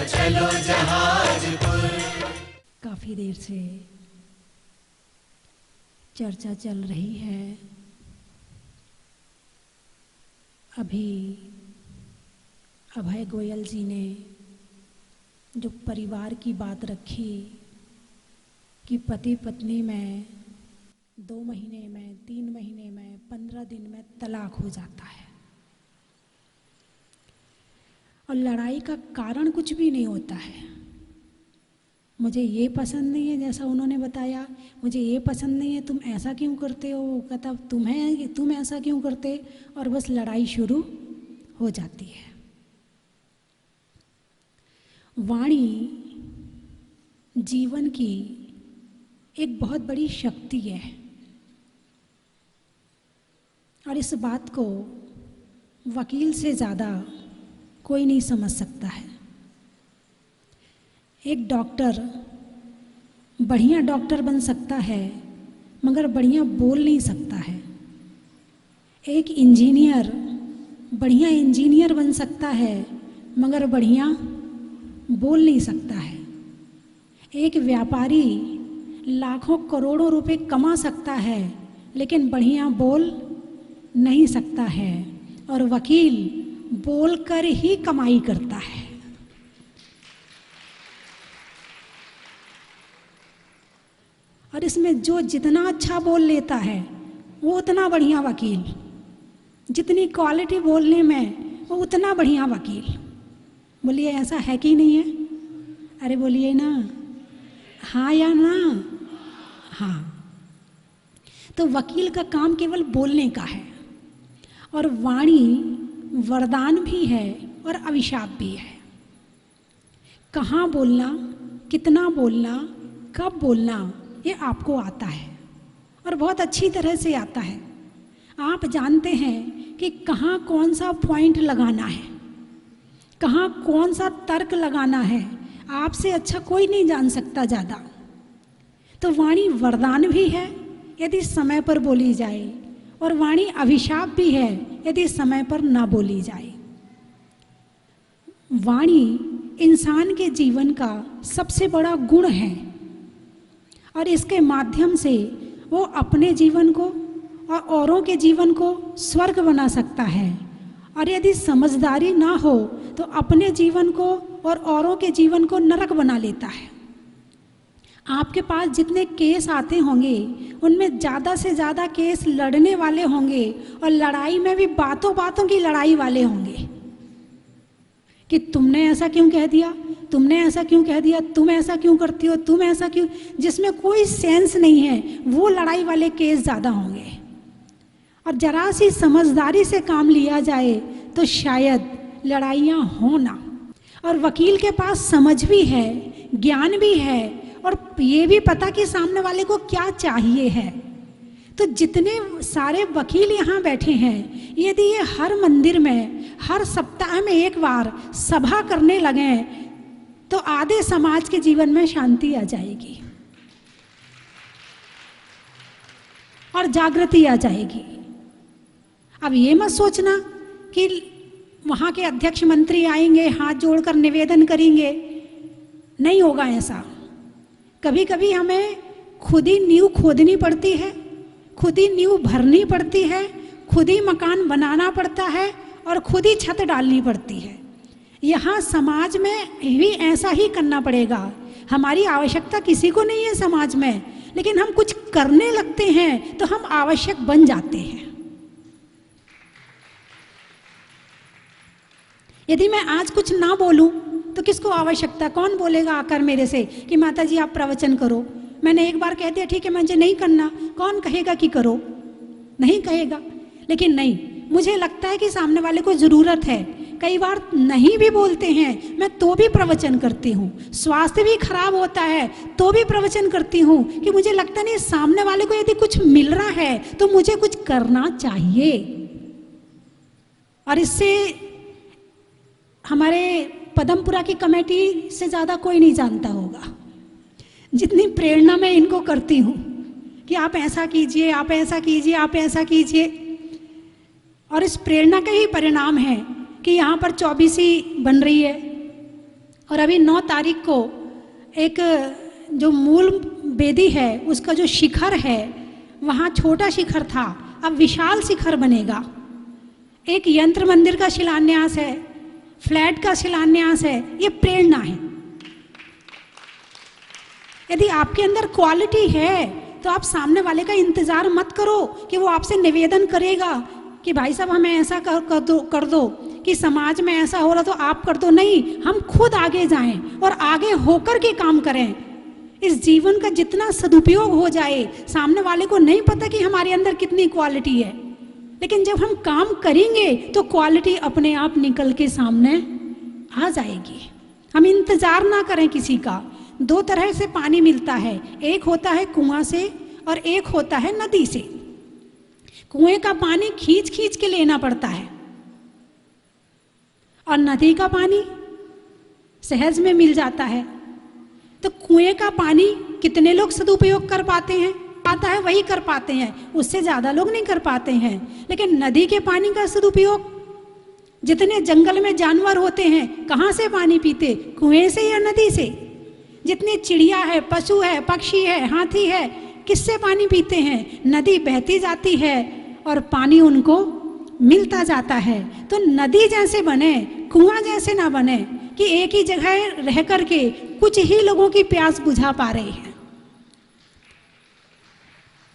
चलो जहाजपुर। काफी देर से चर्चा चल रही है। अभी अभय गोयल जी ने जो परिवार की बात रखी कि पति पत्नी में 2 महीने में, 3 महीने में, 15 दिन में तलाक हो जाता है और लड़ाई का कारण कुछ भी नहीं होता है। मुझे ये पसंद नहीं है जैसा उन्होंने बताया, मुझे ये पसंद नहीं है, तुम ऐसा क्यों करते हो, वो कहता तुम ऐसा क्यों करते, और बस लड़ाई शुरू हो जाती है। वाणी जीवन की एक बहुत बड़ी शक्ति है और इस बात को वकील से ज़्यादा कोई नहीं समझ सकता है। एक डॉक्टर बढ़िया डॉक्टर बन सकता है मगर बढ़िया बोल नहीं सकता है। एक इंजीनियर बढ़िया इंजीनियर बन सकता है मगर बढ़िया बोल नहीं सकता है। एक व्यापारी लाखों करोड़ों रुपए कमा सकता है लेकिन बढ़िया बोल नहीं सकता है, और वकील बोलकर ही कमाई करता है। और इसमें जो जितना अच्छा बोल लेता है वो उतना बढ़िया वकील, जितनी क्वालिटी बोलने में वो उतना बढ़िया वकील। बोलिए ऐसा है कि नहीं है? अरे बोलिए ना, हाँ या ना? हाँ। तो वकील का काम केवल बोलने का है और वाणी वरदान भी है और अभिशाप भी है। कहाँ बोलना, कितना बोलना, कब बोलना, ये आपको आता है और बहुत अच्छी तरह से आता है। आप जानते हैं कि कहाँ कौन सा पॉइंट लगाना है, कहाँ कौन सा तर्क लगाना है, आपसे अच्छा कोई नहीं जान सकता ज़्यादा। तो वाणी वरदान भी है यदि समय पर बोली जाए, और वाणी अभिशाप भी है यदि समय पर ना बोली जाए। वाणी इंसान के जीवन का सबसे बड़ा गुण है और इसके माध्यम से वो अपने जीवन को और औरों के जीवन को स्वर्ग बना सकता है, और यदि समझदारी ना हो तो अपने जीवन को और औरों के जीवन को नरक बना लेता है। आपके पास जितने केस आते होंगे उनमें ज़्यादा से ज़्यादा केस लड़ने वाले होंगे, और लड़ाई में भी बातों बातों की लड़ाई वाले होंगे कि तुमने ऐसा क्यों कह दिया, तुमने ऐसा क्यों कह दिया, तुम ऐसा क्यों करती हो, तुम ऐसा क्यों, जिसमें कोई सेंस नहीं है, वो लड़ाई वाले केस ज़्यादा होंगे। और जरा सी समझदारी से काम लिया जाए तो शायद लड़ाइयाँ हो ना। और वकील के पास समझ भी है, ज्ञान भी है, और ये भी पता कि सामने वाले को क्या चाहिए है। तो जितने सारे वकील यहाँ बैठे हैं, यदि ये हर मंदिर में हर सप्ताह में एक बार सभा करने लगे तो आधे समाज के जीवन में शांति आ जाएगी और जागृति आ जाएगी। अब ये मत सोचना कि वहाँ के अध्यक्ष मंत्री आएंगे हाथ जोड़कर निवेदन करेंगे, नहीं होगा ऐसा। कभी कभी हमें खुद ही नींव खोदनी पड़ती है, खुद ही नींव भरनी पड़ती है, खुद ही मकान बनाना पड़ता है और खुद ही छत डालनी पड़ती है। यहाँ समाज में भी ऐसा ही करना पड़ेगा। हमारी आवश्यकता किसी को नहीं है समाज में, लेकिन हम कुछ करने लगते हैं तो हम आवश्यक बन जाते हैं। यदि मैं आज कुछ ना बोलूं तो किसको आवश्यकता, कौन बोलेगा आकर मेरे से कि माता जी आप प्रवचन करो। मैंने एक बार कह दिया ठीक है मुझे नहीं करना, कौन कहेगा कि करो, नहीं कहेगा। लेकिन नहीं, मुझे लगता है कि सामने वाले को ज़रूरत है। कई बार नहीं भी बोलते हैं मैं तो भी प्रवचन करती हूँ, स्वास्थ्य भी खराब होता है तो भी प्रवचन करती हूँ कि मुझे लगता नहीं सामने वाले को यदि कुछ मिल रहा है तो मुझे कुछ करना चाहिए। और इससे हमारे पदमपुरा की कमेटी से ज़्यादा कोई नहीं जानता होगा जितनी प्रेरणा मैं इनको करती हूँ कि आप ऐसा कीजिए, आप ऐसा कीजिए, आप ऐसा कीजिए। और इस प्रेरणा का ही परिणाम है कि यहाँ पर 24वीं बन रही है और अभी 9 तारीख को एक जो मूल वेदी है उसका जो शिखर है वहाँ छोटा शिखर था, अब विशाल शिखर बनेगा। एक यंत्र मंदिर का शिलान्यास है, फ्लैट का शिलान्यास है, ये प्रेरणा है। यदि आपके अंदर क्वालिटी है तो आप सामने वाले का इंतजार मत करो कि वो आपसे निवेदन करेगा कि भाई साहब हमें ऐसा कर दो कि समाज में ऐसा हो रहा तो आप कर दो। नहीं, हम खुद आगे जाएं और आगे होकर के काम करें। इस जीवन का जितना सदुपयोग हो जाए, सामने वाले को नहीं पता कि हमारे अंदर कितनी क्वालिटी है, लेकिन जब हम काम करेंगे तो क्वालिटी अपने आप निकल के सामने आ जाएगी। हम इंतजार ना करें किसी का। 2 तरह से पानी मिलता है, एक होता है कुआं से और एक होता है नदी से। कुएं का पानी खींच खींच के लेना पड़ता है और नदी का पानी सहज में मिल जाता है। तो कुएं का पानी कितने लोग सदुपयोग कर पाते हैं? आता है वही कर पाते हैं, उससे ज़्यादा लोग नहीं कर पाते हैं। लेकिन नदी के पानी का सदुपयोग, जितने जंगल में जानवर होते हैं कहाँ से पानी पीते? कुएं से या नदी से? जितनी चिड़िया है, पशु है, पक्षी है, हाथी है, किससे पानी पीते हैं? नदी बहती जाती है और पानी उनको मिलता जाता है। तो नदी जैसे बने, कुआं जैसे ना बने कि एक ही जगह रह करके कुछ ही लोगों की प्यास बुझा पा रहे हैं।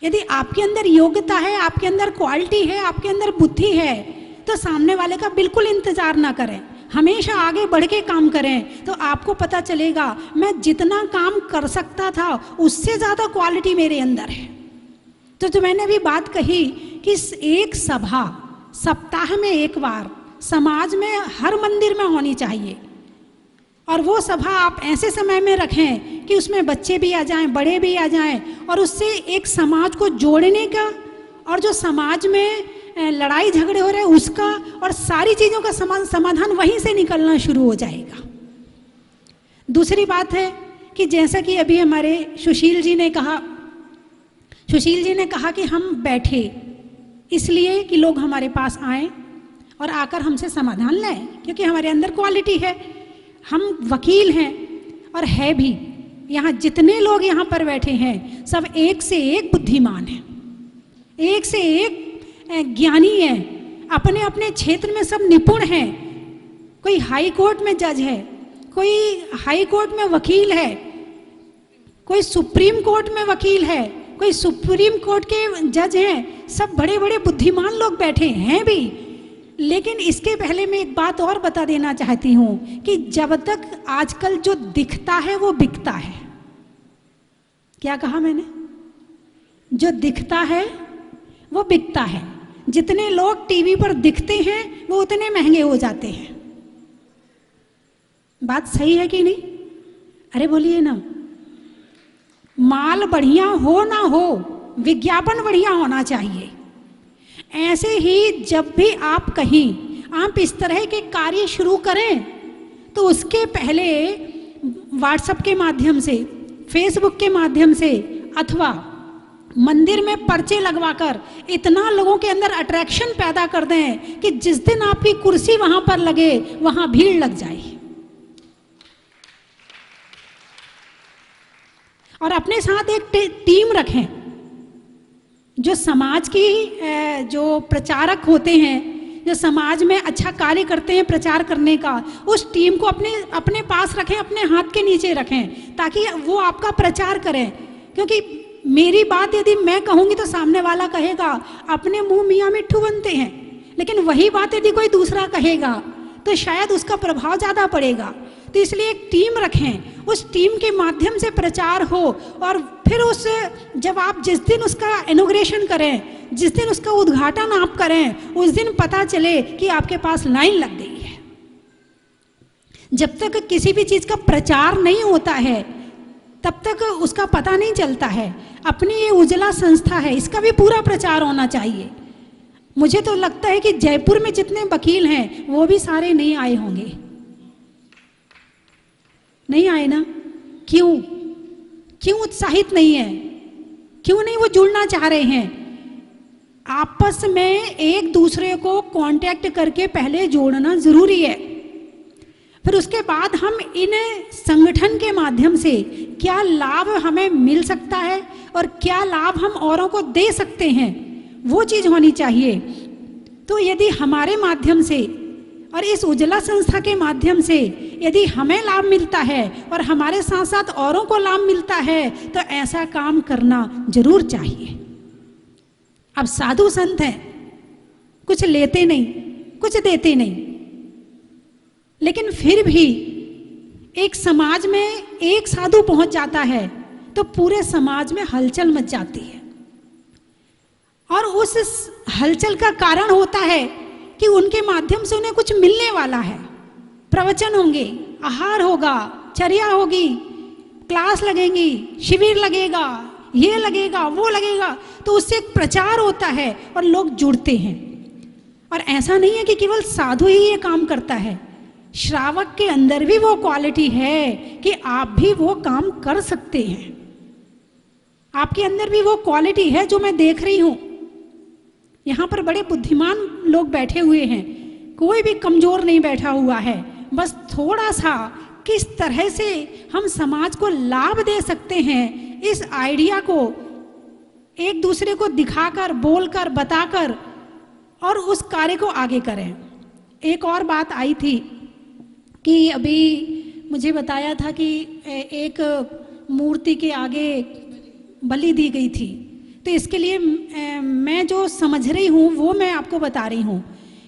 यदि आपके अंदर योग्यता है, आपके अंदर क्वालिटी है, आपके अंदर बुद्धि है, तो सामने वाले का बिल्कुल इंतजार ना करें, हमेशा आगे बढ़ के काम करें। तो आपको पता चलेगा मैं जितना काम कर सकता था उससे ज़्यादा क्वालिटी मेरे अंदर है। तो जो मैंने अभी बात कही कि एक सभा सप्ताह में एक बार समाज में हर मंदिर में होनी चाहिए, और वो सभा आप ऐसे समय में रखें कि उसमें बच्चे भी आ जाएं, बड़े भी आ जाएं, और उससे एक समाज को जोड़ने का, और जो समाज में लड़ाई झगड़े हो रहे हैं उसका, और सारी चीज़ों का समाधान वहीं से निकलना शुरू हो जाएगा। दूसरी बात है कि जैसा कि अभी हमारे सुशील जी ने कहा कि हम बैठे इसलिए कि लोग हमारे पास आएं और आकर हमसे समाधान लें, क्योंकि हमारे अंदर क्वालिटी है। हम वकील हैं और है भी। यहाँ जितने लोग यहाँ पर बैठे हैं सब एक से एक बुद्धिमान हैं, एक से एक ज्ञानी है, अपने अपने क्षेत्र में सब निपुण हैं। कोई हाई कोर्ट में जज है, कोई हाई कोर्ट में वकील है, कोई सुप्रीम कोर्ट में वकील है, कोई सुप्रीम कोर्ट के जज हैं। सब बड़े बड़े बुद्धिमान लोग बैठे हैं भी। लेकिन इसके पहले मैं एक बात और बता देना चाहती हूँ कि जब तक आजकल जो दिखता है वो बिकता है। क्या कहा मैंने? जो दिखता है वो बिकता है। जितने लोग टीवी पर दिखते हैं वो उतने महंगे हो जाते हैं। बात सही है कि नहीं? अरे बोलिए ना। माल बढ़िया हो ना हो, विज्ञापन बढ़िया होना चाहिए। ऐसे ही जब भी आप कहीं आप इस तरह के कार्य शुरू करें तो उसके पहले व्हाट्सएप के माध्यम से, फेसबुक के माध्यम से अथवा मंदिर में पर्चे लगवाकर इतना लोगों के अंदर अट्रैक्शन पैदा कर दें कि जिस दिन आपकी कुर्सी वहां पर लगे वहां भीड़ लग जाए। और अपने साथ एक टीम रखें जो समाज की जो प्रचारक होते हैं, जो समाज में अच्छा कार्य करते हैं प्रचार करने का, उस टीम को अपने पास रखें, अपने हाथ के नीचे रखें, ताकि वो आपका प्रचार करें। क्योंकि मेरी बात यदि मैं कहूँगी तो सामने वाला कहेगा अपने मुंह मियाँ मिट्ठू बनते हैं, लेकिन वही बात यदि कोई दूसरा कहेगा तो शायद उसका प्रभाव ज़्यादा पड़ेगा। तो इसलिए एक टीम रखें, उस टीम के माध्यम से प्रचार हो, और फिर जब आप जिस दिन उसका इनॉग्रेशन करें, जिस दिन उसका उद्घाटन आप करें, उस दिन पता चले कि आपके पास लाइन लग गई है। जब तक किसी भी चीज़ का प्रचार नहीं होता है तब तक उसका पता नहीं चलता है। अपनी ये उजला संस्था है, इसका भी पूरा प्रचार होना चाहिए। मुझे तो लगता है कि जयपुर में जितने वकील हैं वो भी सारे नहीं आए होंगे। नहीं आए ना? क्यों उत्साहित नहीं है? क्यों नहीं वो जुड़ना चाह रहे हैं? आपस में एक दूसरे को कांटेक्ट करके पहले जोड़ना जरूरी है। फिर उसके बाद हम इन संगठन के माध्यम से क्या लाभ हमें मिल सकता है और क्या लाभ हम औरों को दे सकते हैं, वो चीज़ होनी चाहिए। तो यदि हमारे माध्यम से और इस उज्ज्वला संस्था के माध्यम से यदि हमें लाभ मिलता है और हमारे साथ साथ औरों को लाभ मिलता है, तो ऐसा काम करना जरूर चाहिए। अब साधु संत हैं, कुछ लेते नहीं, कुछ देते नहीं, लेकिन फिर भी एक समाज में एक साधु पहुंच जाता है तो पूरे समाज में हलचल मच जाती है। और उस हलचल का कारण होता है कि उनके माध्यम से उन्हें कुछ मिलने वाला है। प्रवचन होंगे, आहार होगा, चर्या होगी, क्लास लगेंगी, शिविर लगेगा, ये लगेगा, वो लगेगा, तो उससे एक प्रचार होता है और लोग जुड़ते हैं। और ऐसा नहीं है कि केवल साधु ही ये काम करता है, श्रावक के अंदर भी वो क्वालिटी है कि आप भी वो काम कर सकते हैं। आपके अंदर भी वो क्वालिटी है जो मैं देख रही हूं। यहाँ पर बड़े बुद्धिमान लोग बैठे हुए हैं, कोई भी कमजोर नहीं बैठा हुआ है। बस थोड़ा सा किस तरह से हम समाज को लाभ दे सकते हैं, इस आइडिया को एक दूसरे को दिखाकर, बोलकर, बताकर और उस कार्य को आगे करें। एक और बात आई थी कि अभी मुझे बताया था कि एक मूर्ति के आगे बलि दी गई थी। तो इसके लिए मैं जो समझ रही हूँ वो मैं आपको बता रही हूँ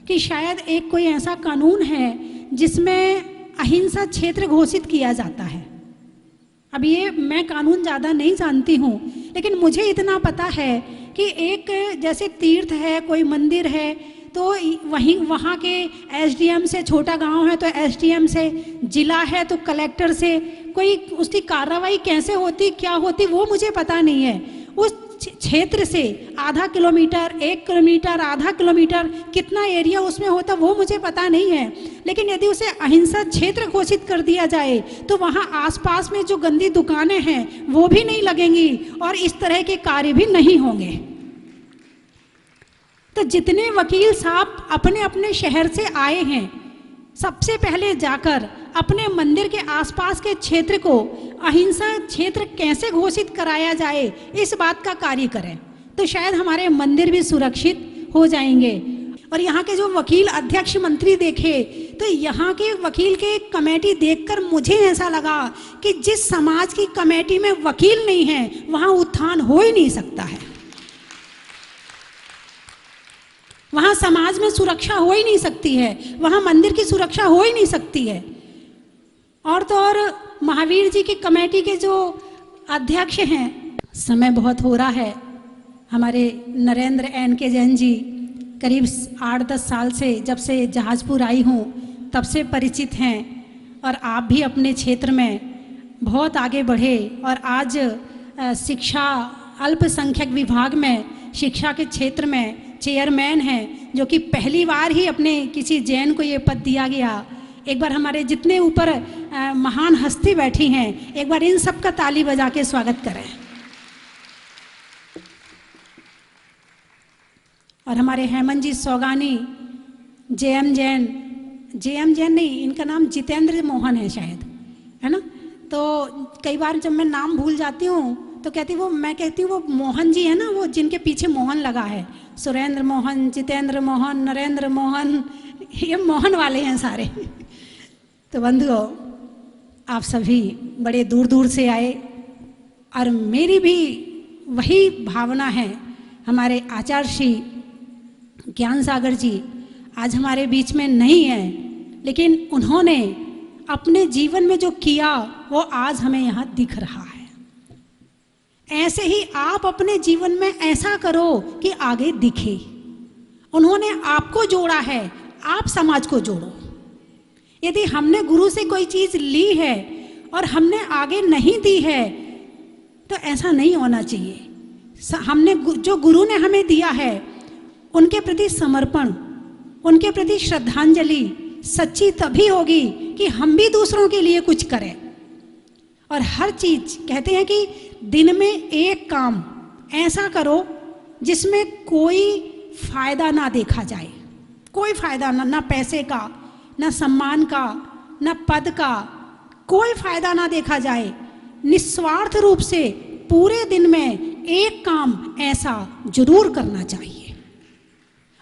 कि शायद एक कोई ऐसा कानून है जिसमें अहिंसा क्षेत्र घोषित किया जाता है। अब ये मैं कानून ज़्यादा नहीं जानती हूँ, लेकिन मुझे इतना पता है कि एक जैसे तीर्थ है, कोई मंदिर है, तो वहाँ के एसडीएम से, छोटा गांव है तो एसडीएम से, जिला है तो कलेक्टर से, कोई उसकी कार्रवाई कैसे होती, क्या होती, वो मुझे पता नहीं है। उस क्षेत्र से आधा किलोमीटर, 1 किलोमीटर, आधा किलोमीटर कितना एरिया उसमें होता वो मुझे पता नहीं है। लेकिन यदि उसे अहिंसा क्षेत्र घोषित कर दिया जाए तो वहाँ आसपास में जो गंदी दुकानें हैं वो भी नहीं लगेंगी और इस तरह के कार्य भी नहीं होंगे। तो जितने वकील साहब अपने अपने शहर से आए हैं, सबसे पहले जाकर अपने मंदिर के आसपास के क्षेत्र को अहिंसा क्षेत्र कैसे घोषित कराया जाए, इस बात का कार्य करें, तो शायद हमारे मंदिर भी सुरक्षित हो जाएंगे। और यहाँ के जो वकील अध्यक्ष मंत्री देखे, तो यहाँ के वकील के कमेटी देखकर मुझे ऐसा लगा कि जिस समाज की कमेटी में वकील नहीं है वहाँ उत्थान हो ही नहीं सकता है, वहाँ समाज में सुरक्षा हो ही नहीं सकती है, वहाँ मंदिर की सुरक्षा हो ही नहीं सकती है। और तो और महावीर जी की कमेटी के जो अध्यक्ष हैं, समय बहुत हो रहा है, हमारे नरेंद्र एन.के. जैन जी करीब 8-10 साल से, जब से जहाजपुर आई हूँ तब से परिचित हैं, और आप भी अपने क्षेत्र में बहुत आगे बढ़े और आज शिक्षा अल्पसंख्यक विभाग में शिक्षा के क्षेत्र में चेयरमैन हैं, जो कि पहली बार ही अपने किसी जैन को ये पद दिया गया। एक बार हमारे जितने ऊपर महान हस्ती बैठी हैं, एक बार इन सब का ताली बजा के स्वागत करें। और हमारे हेमंत जी सौगानी, जेएम जैन नहीं, इनका नाम जितेंद्र मोहन है शायद, है ना। तो कई बार जब मैं नाम भूल जाती हूँ तो मैं कहती हूँ वो मोहन जी है ना, वो जिनके पीछे मोहन लगा है, सुरेंद्र मोहन, जितेंद्र मोहन, नरेंद्र मोहन, ये मोहन वाले हैं सारे। तो बंधुओं, आप सभी बड़े दूर दूर से आए और मेरी भी वही भावना है। हमारे आचार्य श्री ज्ञान सागर जी आज हमारे बीच में नहीं है, लेकिन उन्होंने अपने जीवन में जो किया वो आज हमें यहाँ दिख रहा है। ऐसे ही आप अपने जीवन में ऐसा करो कि आगे दिखे। उन्होंने आपको जोड़ा है, आप समाज को जोड़ो। यदि हमने गुरु से कोई चीज़ ली है और हमने आगे नहीं दी है तो ऐसा नहीं होना चाहिए। हमने जो गुरु ने हमें दिया है उनके प्रति समर्पण, उनके प्रति श्रद्धांजलि सच्ची तभी होगी कि हम भी दूसरों के लिए कुछ करें। और हर चीज कहते हैं कि दिन में एक काम ऐसा करो जिसमें कोई फायदा ना देखा जाए, कोई फायदा ना पैसे का, ना सम्मान का, ना पद का, कोई फायदा ना देखा जाए। निस्वार्थ रूप से पूरे दिन में एक काम ऐसा जरूर करना चाहिए,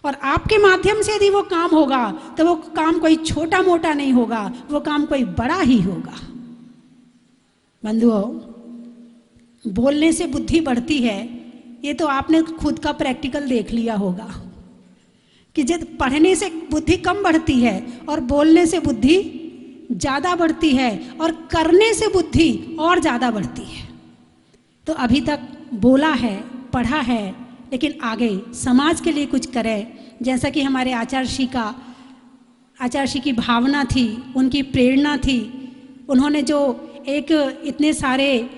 और आपके माध्यम से यदि वो काम होगा तो वो काम कोई छोटा मोटा नहीं होगा, वो काम कोई बड़ा ही होगा। बंधुओं, बोलने से बुद्धि बढ़ती है, ये तो आपने खुद का प्रैक्टिकल देख लिया होगा कि जब पढ़ने से बुद्धि कम बढ़ती है और बोलने से बुद्धि ज़्यादा बढ़ती है और करने से बुद्धि और ज़्यादा बढ़ती है। तो अभी तक बोला है, पढ़ा है, लेकिन आगे समाज के लिए कुछ करें। जैसा कि हमारे आचार्य श्री की भावना थी, उनकी प्रेरणा थी। उन्होंने जो एक इतने सारे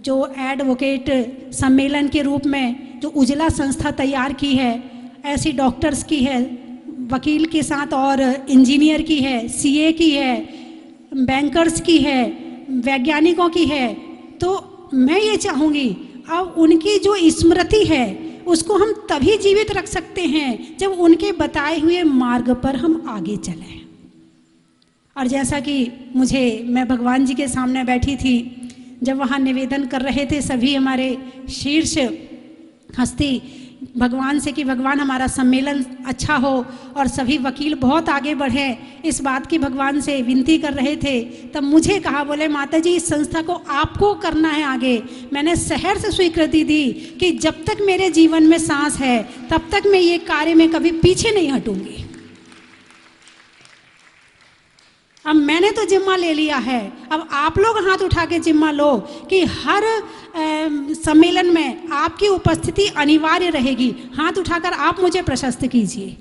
जो एडवोकेट सम्मेलन के रूप में जो उजला संस्था तैयार की है, ऐसी डॉक्टर्स की है, वकील के साथ और इंजीनियर की है, सीए की है, बैंकर्स की है, वैज्ञानिकों की है। तो मैं ये चाहूँगी अब उनकी जो स्मृति है उसको हम तभी जीवित रख सकते हैं जब उनके बताए हुए मार्ग पर हम आगे चलें। और जैसा कि मैं भगवान जी के सामने बैठी थी, जब वहाँ निवेदन कर रहे थे सभी हमारे शीर्ष हस्ती भगवान से कि भगवान हमारा सम्मेलन अच्छा हो और सभी वकील बहुत आगे बढ़े, इस बात की भगवान से विनती कर रहे थे, तब मुझे कहा, बोले माता जी इस संस्था को आपको करना है आगे। मैंने शहर से स्वीकृति दी कि जब तक मेरे जीवन में सांस है तब तक मैं ये कार्य में कभी पीछे नहीं हटूंगी। अब मैंने तो जिम्मा ले लिया है, अब आप लोग हाथ उठा के जिम्मा लो कि हर सम्मेलन में आपकी उपस्थिति अनिवार्य रहेगी। हाथ उठाकर आप मुझे प्रशस्त कीजिए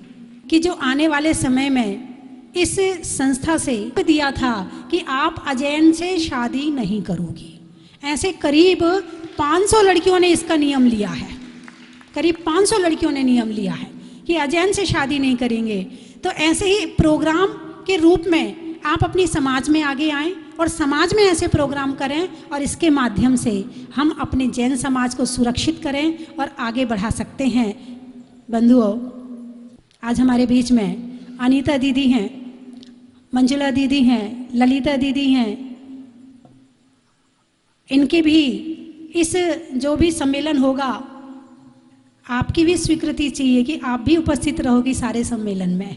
कि जो आने वाले समय में इस संस्था से दिया था कि आप अजैन से शादी नहीं करोगी। ऐसे करीब 500 लड़कियों ने इसका नियम लिया है, करीब 500 लड़कियों ने नियम लिया है कि अजैन से शादी नहीं करेंगे। तो ऐसे ही प्रोग्राम के रूप में आप अपनी समाज में आगे आएं और समाज में ऐसे प्रोग्राम करें और इसके माध्यम से हम अपने जैन समाज को सुरक्षित करें और आगे बढ़ा सकते हैं। बंधुओं, आज हमारे बीच में अनीता दीदी हैं, मंजुला दीदी हैं, ललिता दीदी हैं। इनके भी इस जो भी सम्मेलन होगा आपकी भी स्वीकृति चाहिए कि आप भी उपस्थित रहोगी सारे सम्मेलन में।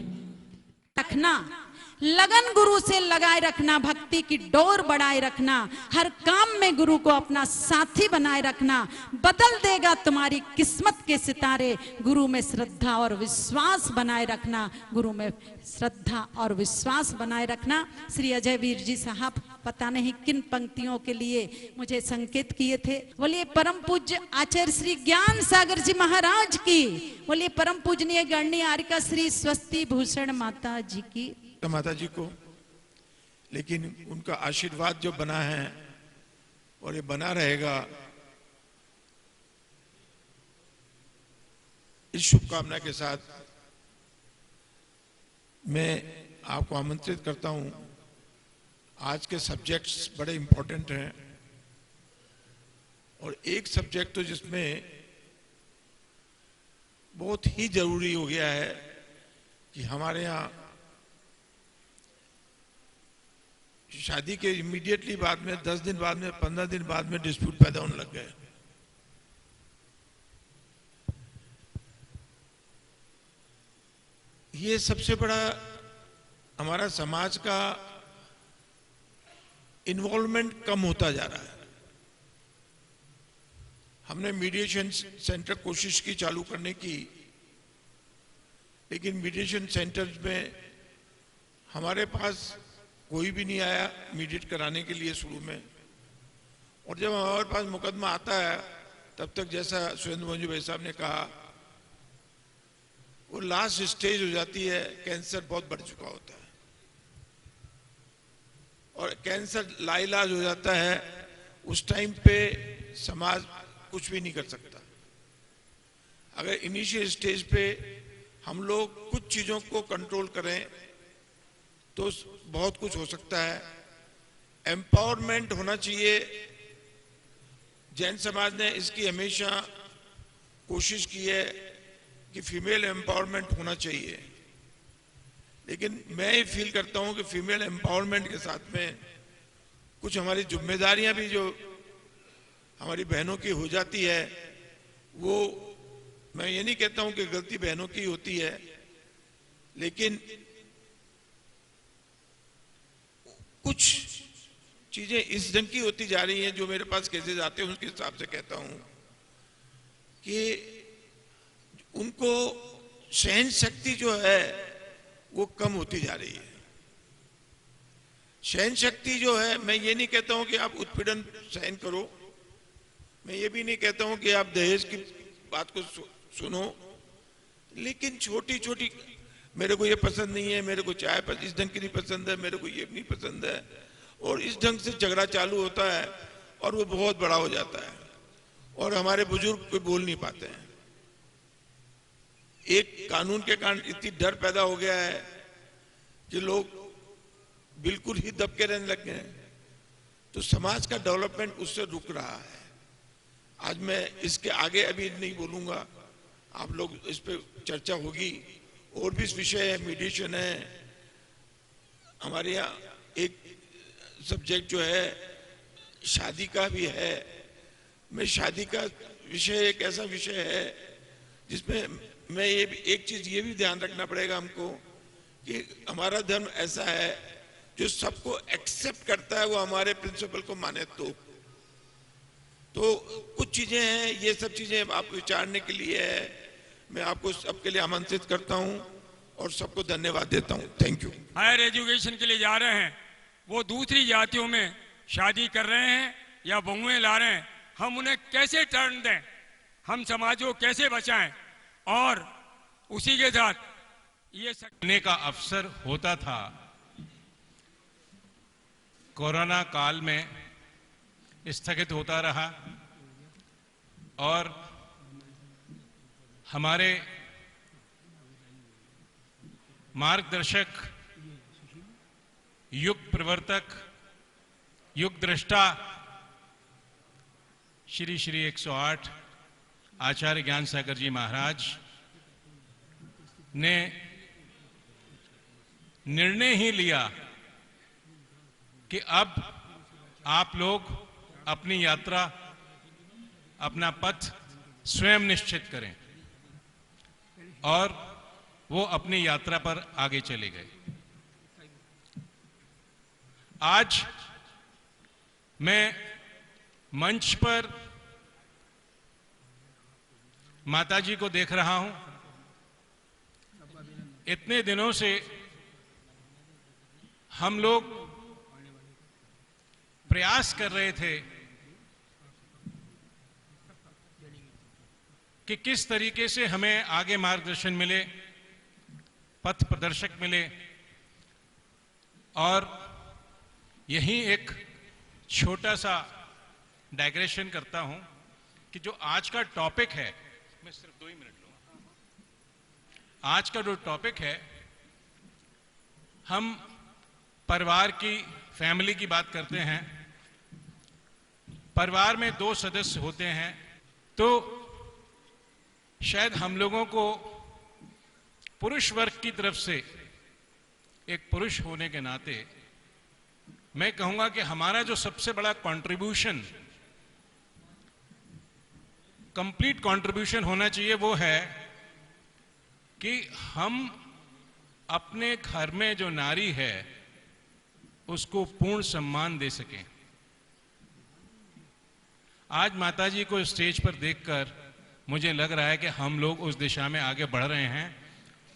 रखना, लगन गुरु से लगाए रखना, भक्ति की डोर बढ़ाए रखना, हर काम में गुरु को अपना साथी बनाए रखना, बदल देगा तुम्हारी किस्मत के सितारे। गुरु में श्रद्धा और विश्वास बनाए रखना, गुरु में श्रद्धा और विश्वास बनाए रखना। श्री अजय वीर जी साहब पता नहीं किन पंक्तियों के लिए मुझे संकेत किए थे। बोलिए परम पूज्य आचार्य श्री ज्ञान सागर जी महाराज की, बोलिए परम पूजनीय गणनीय आर्यका श्री स्वस्ति भूषण माता जी की, माता जी को। लेकिन उनका आशीर्वाद जो बना है और ये बना रहेगा, इस शुभकामना के साथ मैं आपको आमंत्रित करता हूं। आज के सब्जेक्ट्स बड़े इंपॉर्टेंट हैं और एक सब्जेक्ट तो जिसमें बहुत ही जरूरी हो गया है कि हमारे यहाँ शादी के इमीडिएटली बाद में 10 दिन बाद में 15 दिन बाद में डिस्प्यूट पैदा होने लग गए। ये सबसे बड़ा हमारा समाज का इन्वॉल्वमेंट कम होता जा रहा है। हमने मीडिएशन सेंटर कोशिश की चालू करने की, लेकिन मीडिएशन सेंटर में हमारे पास कोई भी नहीं आया मीडिएट कराने के लिए शुरू में। और जब हमारे पास मुकदमा आता है तब तक जैसा सुरेंद्र मंजू भाई साहब ने कहा, वो लास्ट स्टेज हो जाती है, कैंसर बहुत बढ़ चुका होता है और कैंसर लाइलाज हो जाता है। उस टाइम पे समाज कुछ भी नहीं कर सकता। अगर इनिशियल स्टेज पे हम लोग कुछ चीजों को कंट्रोल करें तो बहुत कुछ हो सकता है। एम्पावरमेंट होना चाहिए। जैन समाज ने इसकी हमेशा कोशिश की है कि फीमेल एम्पावरमेंट होना चाहिए, लेकिन मैं ये फील करता हूं कि फीमेल एम्पावरमेंट के साथ में कुछ हमारी जिम्मेदारियां भी जो हमारी बहनों की हो जाती है, वो मैं ये नहीं कहता हूं कि गलती बहनों की होती है, लेकिन कुछ चीजें इस ढंग की होती जा रही हैं, जो मेरे पास केसेस आते हैं उसके हिसाब से कहता हूं कि उनको सहन शक्ति जो है वो कम होती जा रही है। सहन शक्ति जो है, मैं ये नहीं कहता हूं कि आप उत्पीड़न सहन करो, मैं ये भी नहीं कहता हूं कि आप दहेज की बात को सुनो, लेकिन छोटी छोटी, मेरे को ये पसंद नहीं है, मेरे को चाय इस ढंग की नहीं पसंद है, मेरे को ये नहीं पसंद है, और इस ढंग से झगड़ा चालू होता है और वो बहुत बड़ा हो जाता है और हमारे बुजुर्ग कोई बोल नहीं पाते हैं। एक कानून के कारण इतनी डर पैदा हो गया है कि लोग बिल्कुल ही दबके रहने लग गए हैं, तो समाज का डेवलपमेंट उससे रुक रहा है। आज मैं इसके आगे अभी नहीं बोलूंगा, आप लोग इस पे चर्चा होगी, और भी विषय है, मीडिएशन है, हमारे यहाँ एक सब्जेक्ट जो है शादी का भी है। मैं शादी का विषय एक ऐसा विषय है जिसमें मैं ये भी, एक चीज ये भी ध्यान रखना पड़ेगा हमको कि हमारा धर्म ऐसा है जो सबको एक्सेप्ट करता है, वो हमारे प्रिंसिपल को माने तो कुछ चीजें हैं, ये सब चीजें आप विचारने के लिए है। मैं आपको सबके लिए आमंत्रित करता हूं और सबको धन्यवाद देता हूं। Thank you. हायर एजुकेशन के लिए जा रहे हैं, वो दूसरी जातियों में शादी कर रहे हैं या बहुएं ला रहे हैं, हम उन्हें कैसे टर्न दें, हम समाज को कैसे बचाएं, और उसी के साथ ये करने का अवसर होता था। कोरोना काल में स्थगित होता रहा और हमारे मार्गदर्शक, युग प्रवर्तक, युग दृष्टा श्री 108 आचार्य ज्ञान सागर जी महाराज ने निर्णय ही लिया कि अब आप लोग अपनी यात्रा, अपना पथ स्वयं निश्चित करें, और वो अपनी यात्रा पर आगे चले गए। आज मैं मंच पर माताजी को देख रहा हूं। इतने दिनों से हम लोग प्रयास कर रहे थे कि किस तरीके से हमें आगे मार्गदर्शन मिले, पथ प्रदर्शक मिले, और यही एक छोटा सा डाइग्रेशन करता हूं कि जो आज का टॉपिक है, मैं सिर्फ 2 ही मिनट लूंगा। आज का जो टॉपिक है, हम परिवार की, फैमिली की बात करते हैं। परिवार में 2 सदस्य होते हैं, तो शायद हम लोगों को पुरुष वर्ग की तरफ से, एक पुरुष होने के नाते मैं कहूंगा कि हमारा जो सबसे बड़ा कंट्रीब्यूशन, कंप्लीट कंट्रीब्यूशन होना चाहिए, वो है कि हम अपने घर में जो नारी है उसको पूर्ण सम्मान दे सकें। आज माताजी को स्टेज पर देखकर मुझे लग रहा है कि हम लोग उस दिशा में आगे बढ़ रहे हैं,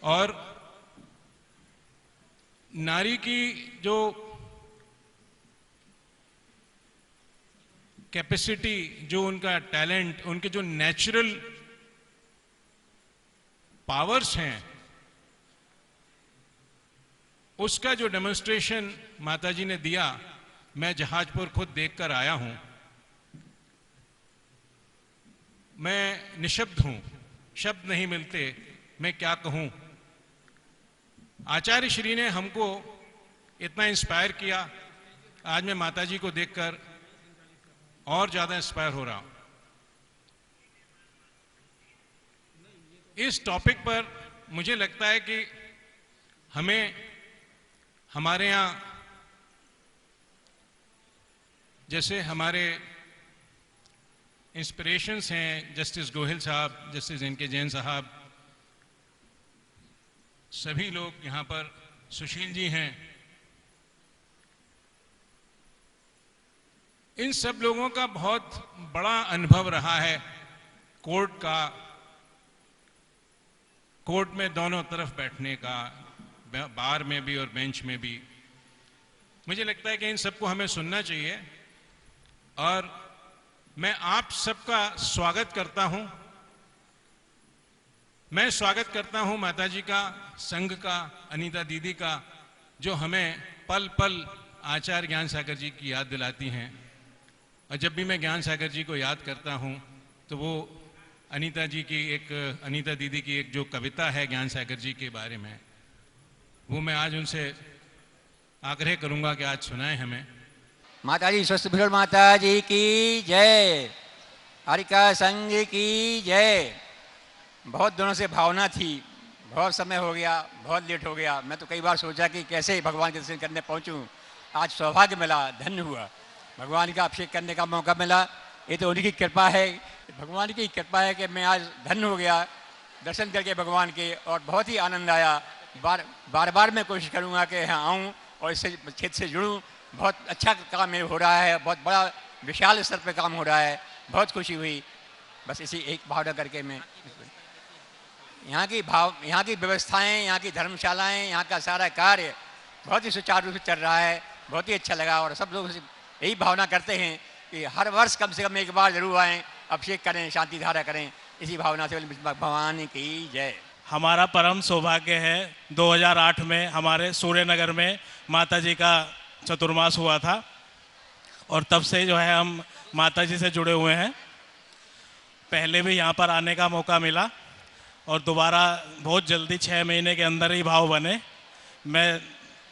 और नारी की जो कैपेसिटी, जो उनका टैलेंट, उनके जो नेचुरल पावर्स हैं, उसका जो डेमोन्स्ट्रेशन माताजी ने दिया, मैं जहाजपुर खुद देखकर आया हूं। मैं निशब्द हूं, शब्द नहीं मिलते, मैं क्या कहूं। आचार्य श्री ने हमको इतना इंस्पायर किया, आज मैं माताजी को देखकर और ज्यादा इंस्पायर हो रहा हूं। इस टॉपिक पर मुझे लगता है कि हमें हमारे यहाँ जैसे हमारे इंस्पिरेशंस हैं, जस्टिस गोहिल साहब, जस्टिस एन.के. जैन साहब, सभी लोग यहाँ पर, सुशील जी हैं, इन सब लोगों का बहुत बड़ा अनुभव रहा है कोर्ट का, कोर्ट में दोनों तरफ बैठने का, बार में भी और बेंच में भी। मुझे लगता है कि इन सबको हमें सुनना चाहिए और मैं आप सबका स्वागत करता हूं। मैं स्वागत करता हूं माताजी का, संघ का, अनीता दीदी का, जो हमें पल पल आचार्य ज्ञान सागर जी की याद दिलाती हैं। और जब भी मैं ज्ञान सागर जी को याद करता हूं तो वो अनीता दीदी की एक जो कविता है ज्ञान सागर जी के बारे में, वो मैं आज उनसे आग्रह करूंगा कि आज सुनाएं हमें। माताजी स्वस्थ भूषण माता जी की जय, हरिका संघ की जय। बहुत दिनों से भावना थी, बहुत समय हो गया, बहुत लेट हो गया। मैं तो कई बार सोचा कि कैसे भगवान के दर्शन करने पहुंचूं। आज सौभाग्य मिला, धन्य हुआ, भगवान का अभिषेक करने का मौका मिला। ये तो उन्हीं की कृपा है, भगवान की कृपा है कि मैं आज धन्य हो गया दर्शन करके भगवान के, और बहुत ही आनंद आया। बार बार मैं कोशिश करूँगा कि यहाँ आऊँ और इससे क्षेत्र से जुड़ूँ। बहुत अच्छा काम हो रहा है, बहुत बड़ा विशाल स्तर पे काम हो रहा है, बहुत खुशी हुई। बस इसी एक भावना करके मैं यहाँ की व्यवस्थाएं, यहाँ की धर्मशालाएं, यहाँ का सारा कार्य बहुत ही सुचारू रूप से चल रहा है, बहुत ही अच्छा लगा। और सब लोग यही भावना करते हैं कि हर वर्ष कम से कम एक बार जरूर आएँ, अभिषेक करें, शांति धारा करें। इसी भावना से भगवान की जय। हमारा परम सौभाग्य है 2008 में हमारे सूर्यनगर में माताजी का चतुर्मास हुआ था, और तब से जो है हम माताजी से जुड़े हुए हैं। पहले भी यहाँ पर आने का मौका मिला और दोबारा बहुत जल्दी 6 महीने के अंदर ही भाव बने। मैं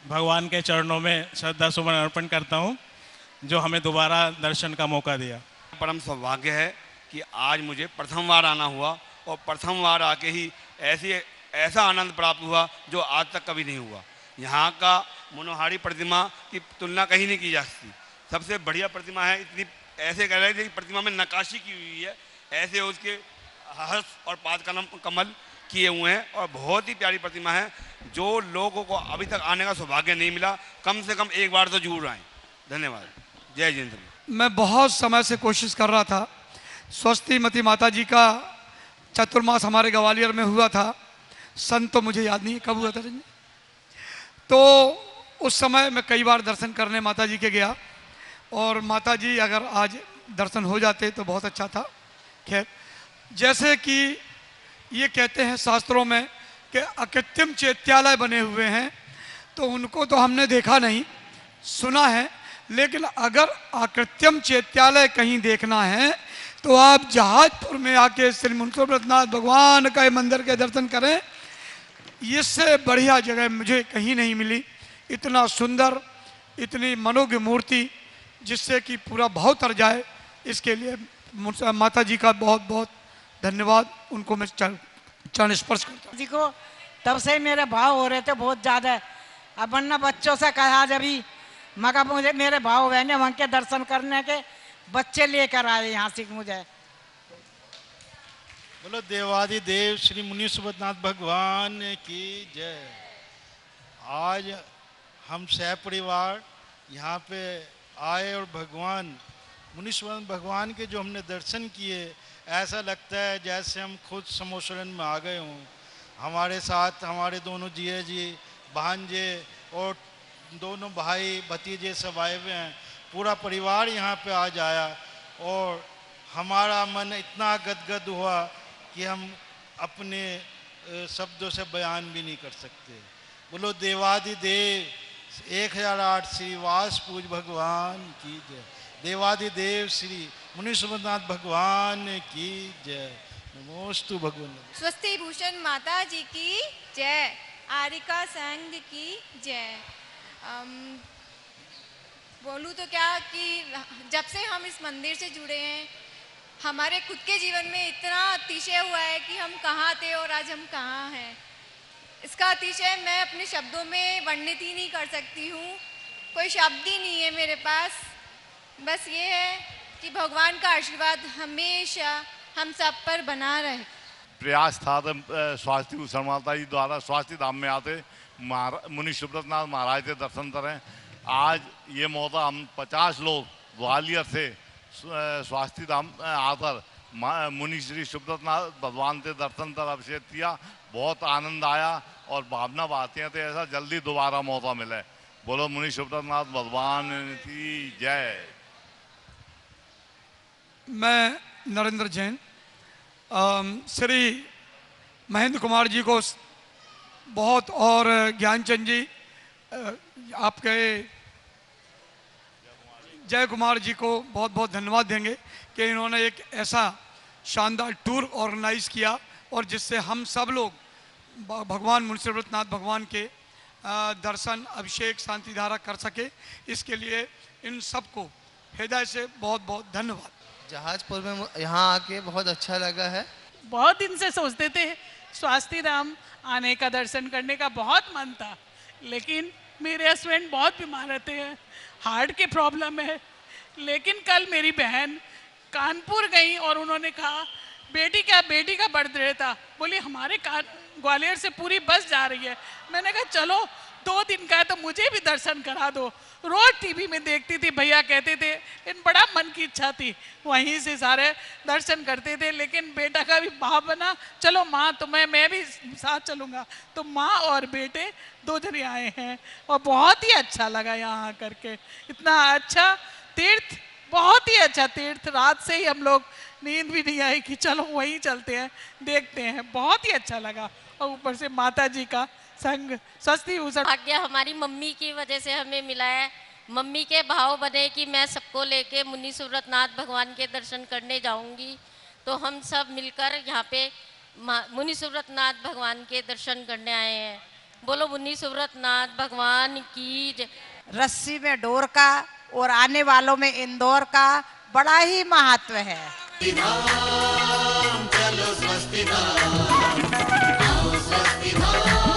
भगवान के चरणों में श्रद्धा सुमन अर्पण करता हूँ जो हमें दोबारा दर्शन का मौका दिया। परम सौभाग्य है कि आज मुझे प्रथम बार आना हुआ, और प्रथम बार आके ही ऐसा आनंद प्राप्त हुआ जो आज तक कभी नहीं हुआ। यहाँ का मनोहारी प्रतिमा की तुलना कहीं नहीं की जा सकती। सबसे बढ़िया प्रतिमा है, इतनी ऐसे कह रहे थे कि प्रतिमा में नक्काशी की हुई है, ऐसे उसके हर्ष और पाद कमल किए हुए हैं, और बहुत ही प्यारी प्रतिमा है। जो लोगों को अभी तक आने का सौभाग्य नहीं मिला, कम से कम एक बार तो जरूर आए। धन्यवाद। जय जिंद। मैं बहुत समय से कोशिश कर रहा था। स्वस्तिमती माता जी का चतुर्मास हमारे ग्वालियर में हुआ था। सन तो मुझे याद नहीं कब हुआ था, तो उस समय मैं कई बार दर्शन करने माता जी के गया, और माता जी अगर आज दर्शन हो जाते तो बहुत अच्छा था। खैर, जैसे कि ये कहते हैं शास्त्रों में कि अकृत्रिम चैत्यालय बने हुए हैं, तो उनको तो हमने देखा नहीं, सुना है। लेकिन अगर अकृत्रिम चैत्यालय कहीं देखना है तो आप जहाजपुर में आके श्री मुंसोबरनाथ भगवान का मंदिर के दर्शन करें। इससे बढ़िया जगह मुझे कहीं नहीं मिली। इतना सुंदर, इतनी मनोज्ञ मूर्ति जिससे कि पूरा भाव तर जाए। इसके लिए माता जी का बहुत बहुत धन्यवाद। उनको मैं चरण स्पर्श करता हूँ जी को। तब से मेरे भाव हो रहे थे बहुत ज़्यादा। अब वरना बच्चों से कहा जब भी मगर मुझे मेरे भाव बहने वहाँ के दर्शन करने के बच्चे लेकर आए यहाँ से मुझे। बोलो देवादिदेव श्री मुनि सुबोधनाथ भगवान की जय। आज हम सह परिवार यहाँ पे आए और भगवान मुनि सुबोधनाथ भगवान के जो हमने दर्शन किए, ऐसा लगता है जैसे हम खुद समोसरन में आ गए हों। हमारे साथ हमारे दोनों जिया जी, भांजे और दोनों भाई भतीजे सब आए हुए हैं। पूरा परिवार यहाँ पे आज आया और हमारा मन इतना गदगद हुआ कि हम अपने शब्दों से बयान भी नहीं कर सकते। बोलो देवादिदेव 1008 श्री वास पूज भगवान की जय। देवादिदेव श्री मुनि सुबोधनाथ भगवान की जय। नमोस्तु भगवान। स्वस्ति भूषण माता जी की जय। आरिका संघ की जय। बोलूँ तो क्या कि जब से हम इस मंदिर से जुड़े हैं, हमारे खुद के जीवन में इतना अतिशय हुआ है कि हम कहाँ थे और आज हम कहाँ हैं। इसका अतिशय मैं अपने शब्दों में वर्णित ही नहीं कर सकती हूँ, कोई शब्द ही नहीं है मेरे पास। बस ये है कि भगवान का आशीर्वाद हमेशा हम सब पर बना रहे। प्रयास था तो स्वास्थ्य भूषण माता जी द्वारा स्वास्थ्य धाम में आते मुनि सुब्रत नाथ महाराज के दर्शन करें। आज ये मौका हम 50 लोग ग्वालियर से स्वास्थ्य धाम आकर मुनि श्री सुब्रत नाथ भगवान के दर्शन कर अभिषेक किया। बहुत आनंद आया और भावना बातें थे ऐसा जल्दी दोबारा मौका मिले। बोलो मुनि सुब्रत नाथ भगवान की जय। मैं नरेंद्र जैन श्री महेंद्र कुमार जी को बहुत और ज्ञानचंद जी आपके जय कुमार जी को बहुत बहुत धन्यवाद देंगे कि इन्होंने एक ऐसा शानदार टूर ऑर्गेनाइज किया और जिससे हम सब लोग भगवान मुनि सुब्रत नाथ भगवान के दर्शन अभिषेक शांति धारा कर सके। इसके लिए इन सबको हृदय से बहुत बहुत धन्यवाद। जहाजपुर में यहाँ आके बहुत अच्छा लगा है। बहुत दिन से सोचते थे स्वास्थ्य धाम आने का, दर्शन करने का बहुत मन था, लेकिन मेरे हस्बैंड बहुत बीमार रहते हैं, हार्ट के प्रॉब्लम है। लेकिन कल मेरी बहन कानपुर गई और उन्होंने कहा बेटी का बर्थडे था, बोली हमारे ग्वालियर से पूरी बस जा रही है। मैंने कहा चलो 2 दिन का है तो मुझे भी दर्शन करा दो। रोज टीवी में देखती थी, भैया कहते थे, इन बड़ा मन की इच्छा थी वहीं से सारे दर्शन करते थे। लेकिन बेटा का भी भाव बना, चलो माँ तो मैं भी साथ चलूँगा। तो माँ और बेटे 2 जने आए हैं और बहुत ही अच्छा लगा यहाँ करके। इतना अच्छा तीर्थ, बहुत ही अच्छा तीर्थ। रात से ही हम लोग नींद भी नहीं आई कि चलो वहीं चलते हैं, देखते हैं। बहुत ही अच्छा लगा और ऊपर से माता जी का संग स्वस्ति भूषण भाग्य हमारी मम्मी की वजह से हमें मिला है। मम्मी के भाव बने कि मैं सबको लेके मुनि सुब्रत नाथ भगवान के दर्शन करने जाऊंगी, तो हम सब मिलकर यहाँ पे मुनि सुब्रत नाथ भगवान के दर्शन करने आए हैं। बोलो मुनि सुब्रत नाथ भगवान की जय। रस्सी में डोर का और आने वालों में इंदौर का बड़ा ही महत्व है। चलो स्वस्ति धाम, आओ स्वस्ति धाम।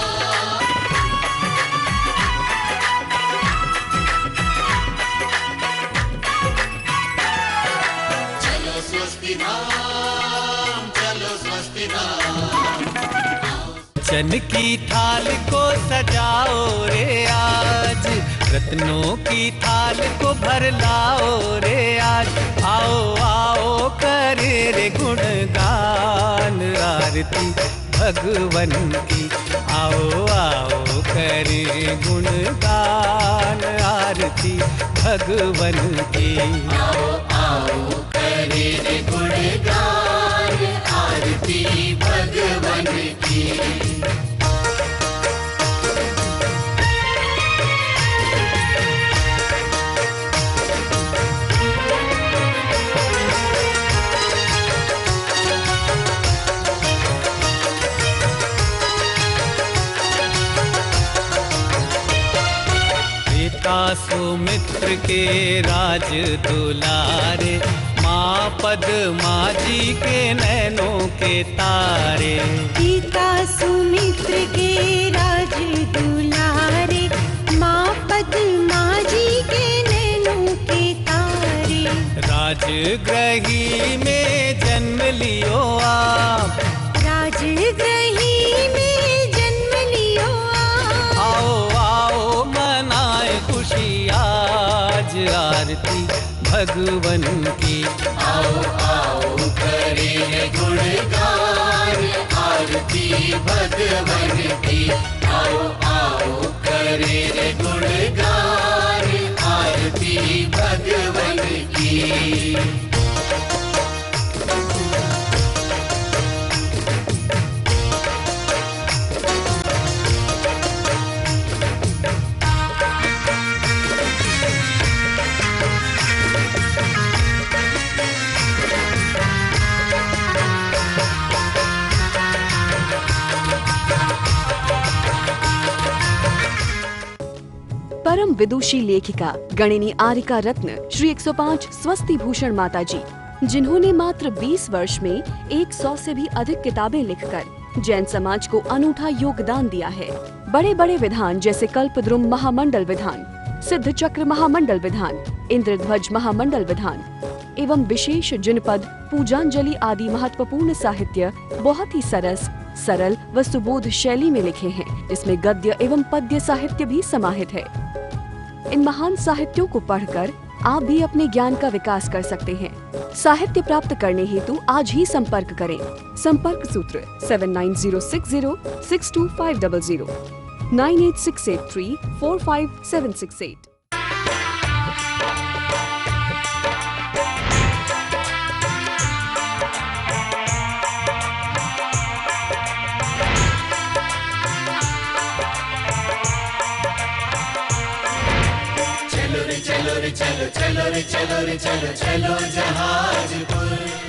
चलो स्वस्ति धाम, चलो स्वस्ति धाम। चन की थाल को सजाओ रे आज, रत्नों की थाल को भर लाओ रे आज। आओ आओ करे रे गुणगान आरती भगवन की। आओ आओ करे गुणगान आरती भगवन की। आओ आओ करे रे गुणगान आरती भगवन की। सुमित्र के राज दुलारे, माँ पद्मा जी के नैनों के तारे। पिता सुमित्र के राज दुलारे, माँ पद्मा जी के नैनों के तारे। राजगृही में जन्म लियो आप, राजगृही में जन्म लियो आप। आओ आओ मनाए खुशी आज आरती भगवन की। आओ आओ करे गुणगान आरती भगवन की। आओ आओ करे गुणगान आरती भगवन की। परम विदुषी लेखिका गणिनी आरिका रत्न श्री 105 स्वस्ति भूषण माता जी जिन्होंने मात्र 20 वर्ष में 100 से भी अधिक किताबें लिखकर जैन समाज को अनूठा योगदान दिया है। बड़े बड़े विधान जैसे कल्पद्रुम महामंडल विधान, सिद्ध चक्र महामंडल विधान, इंद्रध्वज महामंडल विधान एवं विशेष जिनपद, पूजांजलि आदि महत्वपूर्ण साहित्य बहुत ही सरल व सुबोध शैली में लिखे हैं, जिसमें गद्य एवं पद्य साहित्य भी समाहित है। इन महान साहित्यों को पढ़कर आप भी अपने ज्ञान का विकास कर सकते हैं। साहित्य प्राप्त करने हेतु आज ही संपर्क करें। संपर्क सूत्र 7906062500 9868345768। चलो रे चलो रे चलो चलो रे चलो रे चलो चलो जहाजपुर।